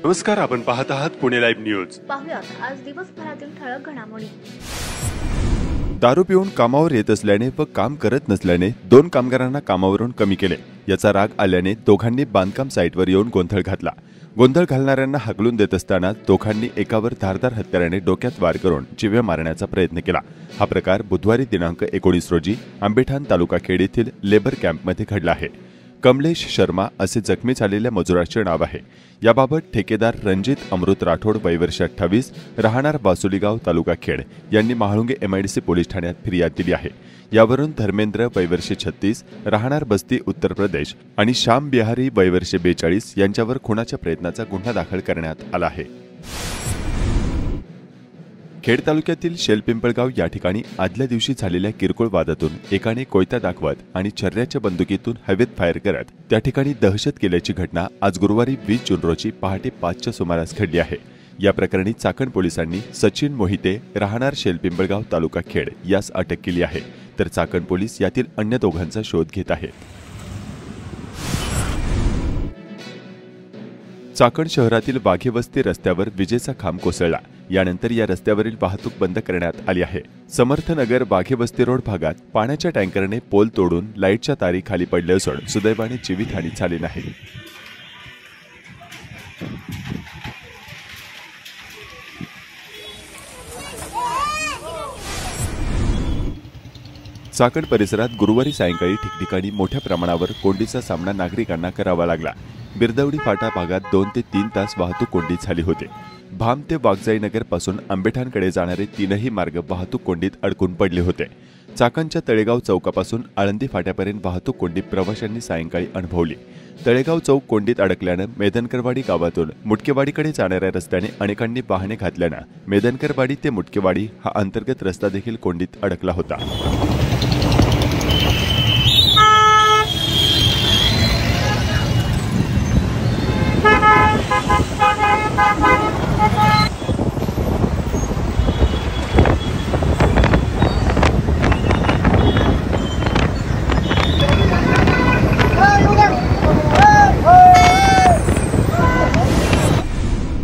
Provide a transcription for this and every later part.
नमस्कार, आपण पाहत आहात पुणे लाईव्ह न्यूज. पाहुयात आज दिवसभरातील ठळक घडामोडी. दारू पिऊन कामावर येत असल्याने व काम करत नसल्याने 2 कामगारांना कामावरून कमी केले. याचा राग आल्याने दोघांनी बांधकाम साईटवर येऊन गोंधळ घातला. गोंधळ घालणाऱ्यांना हाकलून देत असताना दोघांनी एकावर धारदार हत्याराने डोक्यात वार करून जीवे मारण्याचा प्रयत्न केला. हा प्रकार बुधवारी दिनांक 19 रोजी आंबेठाण तालुका खेड येथील लेबर कॅम्पमध्ये घडला आहे. कमलेश शर्मा असे जखमी झालेल्या मजुराचे नाव आहे. याबाबत ठेकेदार रणजित अमृत राठोड वय वर्ष 28 राहणार बासुलीगाव तालुका खेड यांनी महाळुंगे MIDC पोलीस ठाण्यात फिर्याद दिली आहे. यावरून धर्मेंद्र वय वर्ष 36 राहणार बस्ती उत्तर प्रदेश आणि श्याम बिहारी वय वर्ष 42 यांच्यावर खुनाच्या प्रयत्नाचा गुन्हा दाखल करण्यात आला आहे. खेड तालुक्यातील शेलपिंपळगाव या ठिकाणी आदल्या दिवशी झालेल्या किरकोळ वादातून एकाने कोयता दाखवत आणि छर्र्याच्या बंदुकीतून हवेत फायर करत त्या ठिकाणी दहशत केल्याची घटना आज गुरुवारी 20 जून रोजी पहाटे 5च्या सुमारास घडली आहे. या प्रकरणी चाकण पोलिसांनी सचिन मोहिते राहणार शेलपिंपळगाव तालुका खेड यास अटक केली आहे, तर चाकण पोलीस यातील अन्य दोघांचा शोध घेत आहेत. चाकण शहरातील वाघेवस्ती रस्त्यावर विजेचा खांब कोसळला. यानंतर या रस्त्यावरील वाहतूक बंद करण्यात आली आहे. समर्थनगर वाघेवस्ती रोड भागात पाण्याच्या टँकरने पोल तोडून लाईटच्या तारी खाली पडले असून सुदैवाने जीवितहानी झाली नाही. चाकण परिसरात गुरुवारी सायंकाळी ठिकठिकाणी मोठ्या प्रमाणावर कोंडीचा सामना नागरिकांना करावा लागला. बिरदवडी फाटा भागात 2 ते 3 तास वाहतूक कोंडीत झाली होती. भाम ते वाघजाईनगर पासून आंबेठाणकडे जाणारे 3ही मार्ग वाहतूक कोंडीत अडकून पडले होते. चाकणच्या तळेगाव चौकापासून आळंदी फाट्यापर्यंत वाहतूक कोंडी प्रवाशांनी सायंकाळी अनुभवली. तळेगाव चौक कोंडीत अडकल्यानं मेदनकरवाडी गावातून मुटकेवाडीकडे जाणाऱ्या रस्त्याने अनेकांनी वाहने घातल्यानं मेदनकरवाडी ते मुटकेवाडी हा अंतर्गत रस्ता देखील कोंडीत अडकला होता.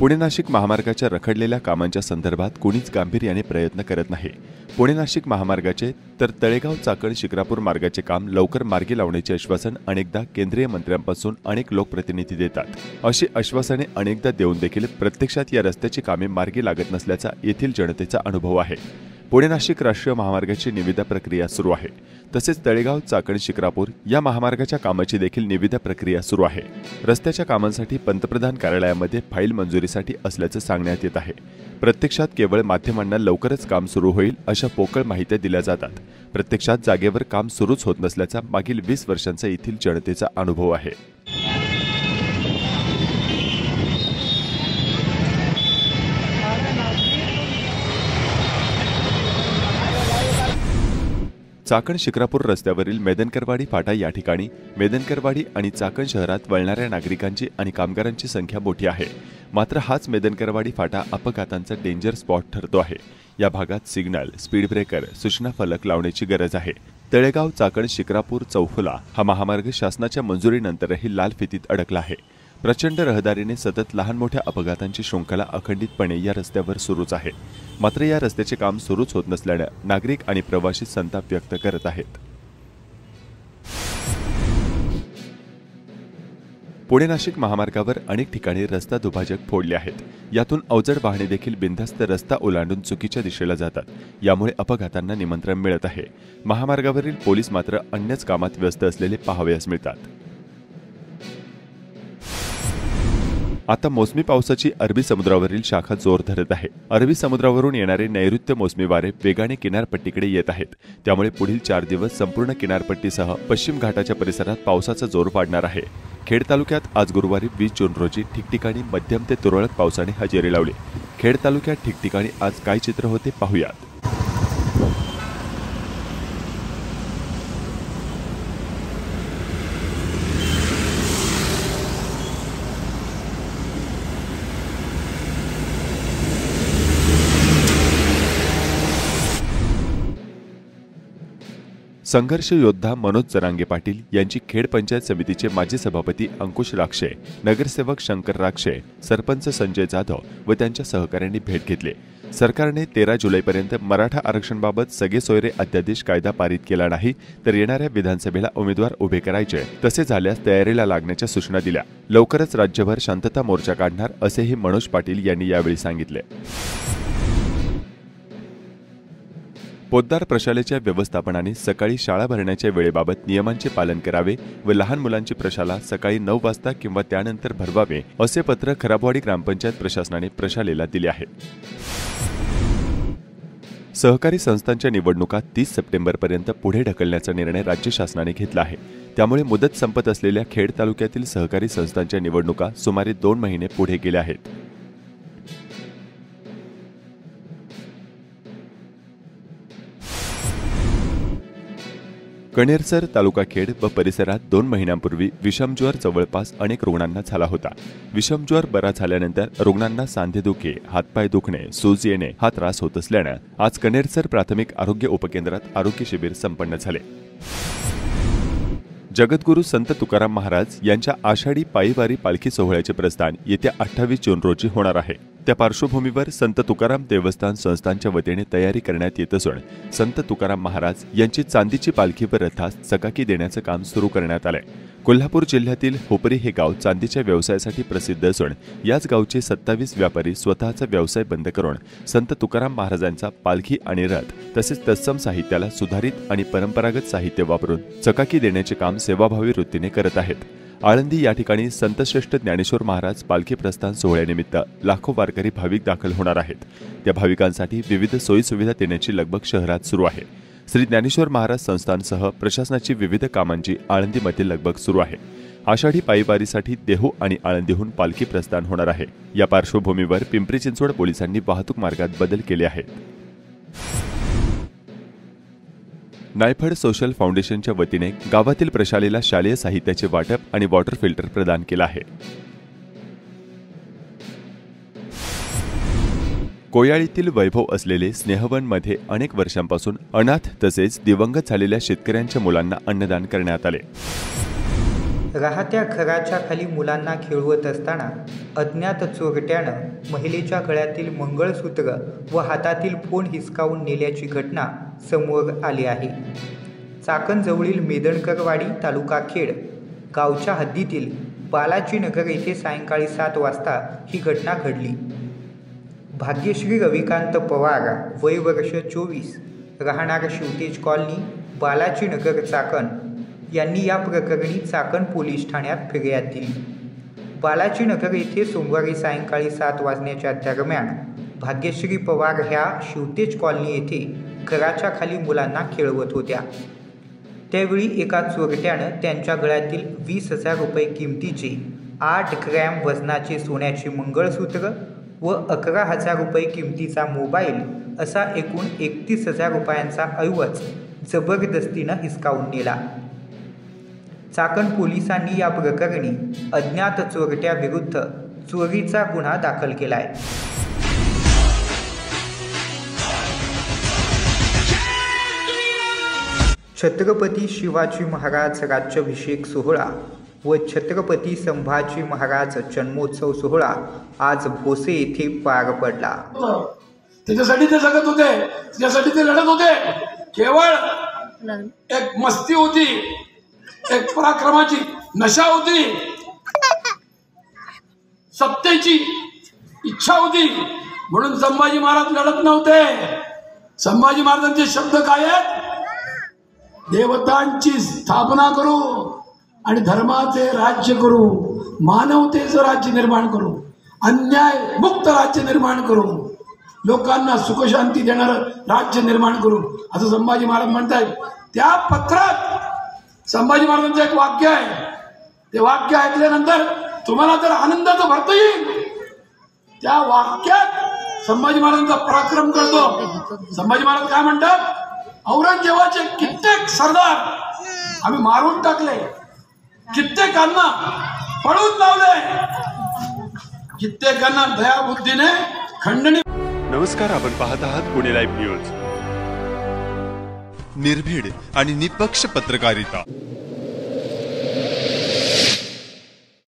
पुणे नाशिक महामार्गाच्या रखडलेल्या कामांच्या संदर्भात कोणीच गांभीर्याने प्रयत्न करत नाही. पुणे नाशिक महामार्गाचे तर तळेगाव चाकण शिक्रापूर मार्गाचे काम लवकर मार्गी लावण्याचे आश्वासन अनेकदा केंद्रीय मंत्र्यांपासून अनेक लोकप्रतिनिधी देतात. अशी आश्वासने अनेकदा देऊन देखील प्रत्यक्षात या रस्त्याची कामे मार्गी लागत नसल्याचा येथील जनतेचा अनुभव आहे. पुणे नाशिक राष्ट्रीय महामार्गाची निविदा प्रक्रिया सुरू आहे. तसेच तळेगाव चाकण शिक्रापूर या महामार्गाच्या कामाची देखील निविदा प्रक्रिया सुरू आहे. रस्त्याच्या कामांसाठी पंतप्रधान कार्यालयामध्ये फाईल मंजुरीसाठी असल्याचं सांगण्यात येत आहे. प्रत्यक्षात केवळ माध्यमांना लवकरच काम सुरू होईल अशा पोकळ माहित्या दिल्या जातात. प्रत्यक्षात जागेवर काम सुरूच होत नसल्याचा मागील 20 वर्षांचा येथील जनतेचा अनुभव आहे. चाकण शिक्रापूर रस्त्यावरील मेदनकरवाडी फाटा या ठिकाणी मेदनकरवाडी आणि चाकण शहरात वळणाऱ्या नागरिकांची आणि कामगारांची संख्या मोठी आहे. मात्र हाच मेदनकरवाडी फाटा अपघातांचा डेंजर स्पॉट ठरतो आहे. या भागात सिग्नल, स्पीड ब्रेकर, सूचना फलक लावण्याची गरज आहे. तळेगाव चाकण शिक्रापूर चौफुला हा महामार्ग शासनाच्या मंजुरीनंतरही लाल फितीत अडकला आहे. प्रचंड रहदारीने सतत लहान मोठ्या अपघातांची शृंखला अखंडितपणे या रस्त्यावर सुरूच आहे. मात्र या रस्त्याचे काम सुरूच होत नसल्यानं नागरिक आणि प्रवासी संताप व्यक्त करत आहेत. पुणे नाशिक महामार्गावर अनेक ठिकाणी रस्ता दुभाजक फोडले आहेत. यातून अवजड वाहने देखील बिनधास्त रस्ता ओलांडून चुकीच्या दिशेला जातात. यामुळे अपघातांना निमंत्रण मिळत आहे. महामार्गावरील पोलीस मात्र अन्यच कामात व्यस्त असलेले पाहावयास मिळतात. आता मोसमी पावसाची अरबी समुद्रावरील शाखा जोर धरत आहे. अरबी समुद्रावरून येणारे नैऋत्य मोसमी वारे वेगाने किनारपट्टीकडे येत आहेत. त्यामुळे पुढील 4 दिवस संपूर्ण किनारपट्टीसह पश्चिम घाटाच्या परिसरात पावसाचा जोर वाढणार आहे. खेड तालुक्यात आज गुरुवारी 20 जून रोजी ठिकठिकाणी मध्यम ते तुरळक पावसाने हजेरी लावली. खेड तालुक्यात ठिकठिकाणी आज काय चित्र होते पाहूयात. संघर्ष योद्धा मनोज जरांगे पाटील यांची खेड पंचायत समितीचे माजी सभापती अंकुश राक्षे, नगरसेवक शंकर राक्षे, सरपंच संजय जाधव व त्यांच्या सहकाऱ्यांनी भेट घेतली। सरकारने 13 जुलैपर्यंत मराठा आरक्षणाबाबत सगळे सोयरे अध्यादेश कायदा पारित केला नाही तर येणाऱ्या विधानसभेला उमेदवार उभे करायचे, तसे झाल्यास तयारीला लागण्याच्या सूचना दिल्या। लवकरच राज्यभर शांतता मोर्चा काढणार असेही मनोज पाटील यांनी यावेळी सांगितले। पोद्दार प्रशालेच्या व्यवस्थापनाने सकाळी शाळा भरण्याच्या वेळेबाबत नियमांचे पालन करावे व लहान मुलांची प्रशाला सकाळी 9 वाजता किंवा त्यानंतर भरवावे असे पत्र खराबवाडी ग्रामपंचायत प्रशासनाने प्रशालेला दिले आहे। सहकारी संस्थांच्या निवडणुका 30 सप्टेंबरपर्यंत पुढे ढकलण्याचा निर्णय राज्य शासनाने घेतला आहे। त्यामुळे मुदत संपत असलेल्या खेड तालुक्यातील सहकारी संस्थांच्या निवडणुका सुमारे 2 महिने पुढे गेल्या आहेत। कणेरसर तालुका खेड व परिसरात 2 महिन्यांपूर्वी विषमज्वर जवळपास अनेक रुग्णांना झाला होता। विषमज्वर बरा झाल्यानंतर रुग्णांना सांधेदुखी, हातपाय दुखणे, सूज येणे हा त्रास होत असल्याने आज कणेरसर प्राथमिक आरोग्य उपकेंद्रात आरोग्य शिबिर संपन्न झाले। जगद्गुरू संत तुकाराम महाराज यांच्या आषाढी पायीवारी पालखी सोहळ्याचे प्रस्थान येत्या 28 जून रोजी होणार आहे। त्या पार्श्वभूमीवर संत तुकाराम देवस्थान संस्थांच्या वतीने तयारी करण्यात येत असून संत तुकाराम महाराज यांची चांदीची पालखी व रथास चकाकी देण्याचे काम सुरू करण्यात आले। कोल्हापूर जिल्ह्यातील होपरी हे गाव चांदीच्या व्यवसायासाठी प्रसिद्ध असून याच गावचे 27 व्यापारी स्वतःचा व्यवसाय बंद करून संत तुकाराम महाराजांचा पालखी आणि रथ तसेच तत्सम साहित्याला सुधारित आणि परंपरागत साहित्य वापरून चकाकी देण्याचे काम सेवाभावी वृत्तीने करत आहेत। आळंदी या ठिकाणी संतश्रेष्ठ ज्ञानेश्वर महाराज पालखी प्रस्थान सोहळ्यानिमित्त लाखो वारकरी भाविक दाखल होणार आहेत। त्या भाविकांसाठी विविध सोयी सुविधा देण्याची लगबग शहरात सुरू आहे। श्री ज्ञानेश्वर महाराज संस्थानसह प्रशासनाची विविध कामांची आळंदीमध्ये लगबग सुरू आहे। आषाढी पायीवारीसाठी देहू आणि आळंदीहून पालखी प्रस्थान होणार आहे। या पार्श्वभूमीवर पिंपरी चिंचवड पोलिसांनी वाहतूक मार्गात बदल केले आहेत। नायफड सोशल फाउंडेशनच्या वतीने गावातील प्रशालेला शालेय साहित्याचे वाटप आणि वॉटर फिल्टर प्रदान केला आहे। कोयाळीतील वैभव असलेले स्नेहवनमध्ये अनेक वर्षांपासून अनाथ तसेच दिवंगत झालेल्या शेतकऱ्यांच्या मुलांना अन्नदान करण्यात आले। राहत्या घराच्या खाली मुलांना खेळवत असताना अज्ञात चोरट्यानं महिलेच्या गळ्यातील मंगळसूत्र व हातातील फोन हिसकावून नेल्याची घटना समोर आली आहे। चाकणजवळील मेदणकरवाडी तालुका खेड गावच्या हद्दीतील बालाजी नगर येथे सायंकाळी 7 वाजता ही घटना घडली। भाग्यश्री रविकांत पवार वय वर्ष 24 राहणार शिवतेज कॉलनी बालाजी नगर चाकण यांनी या प्रकरणी चाकण पोलीस ठाण्यात फिर्याद दिली। बालाजी नगर येथे सोमवारी सायंकाळी 7 वाजण्याच्या दरम्यान भाग्यश्री पवार ह्या शिवतेज कॉलनी येथे घराच्या खाली मुलांना खेळवत होत्या। त्यावेळी एका चोरट्यानं त्यांच्या गळ्यातील 20,000 रुपये किमतीचे 8 ग्रॅम वजनाचे सोन्याचे मंगळसूत्र व 11,000 रुपये किमतीचा मोबाईल असा एकूण 31,000 रुपयांचा ऐवज जबरदस्तीनं हिसकावून नेला। चाकण पोलिसांनी या प्रकरणी अज्ञात चोरट्याविरुद्ध चोरीचा गुन्हा दाखल केलाय। छत्रपती शिवाजी महाराज राज्याभिषेक सोहळा व छत्रपती संभाजी महाराज जन्मोत्सव सोहळा आज भोसे येथे पार पडला। त्याच्यासाठी ते जगत होते, त्याच्यासाठी ते लढत होते। केवळ एक मस्ती होती, एक पराक्रमाची नशा होती, सत्तेची इच्छा होती, म्हणून संभाजी महाराज लढत नव्हते। संभाजी महाराजांचे शब्द काय आहेत? देवतांची स्थापना करू आणि धर्माचे राज्य करू, मानवतेचं राज्य निर्माण करू, अन्याय मुक्त राज्य निर्माण करू, लोकांना सुखशांती देणारं राज्य निर्माण करू, असं संभाजी महाराज म्हणतात। त्या पत्रात संभाजी महाराजांचं एक वाक्य आहे, ते वाक्य ऐकल्यानंतर तुम्हाला जर आनंदाचं भरता येईल, त्या वाक्यात संभाजी महाराजांचा पराक्रम कळतो। संभाजी महाराज काय म्हणतात? औरंगजेबाचे कित्येक सरदार आम्ही मारून टाकले, कित्येकांना पळून लावले, कित्येकांना दयाबुद्धीने खंडणी। नमस्कार, आपण पाहत आहात पुणे लाईव्ह न्यूज। निर्भीड आणि निपक्ष पत्रकारिता.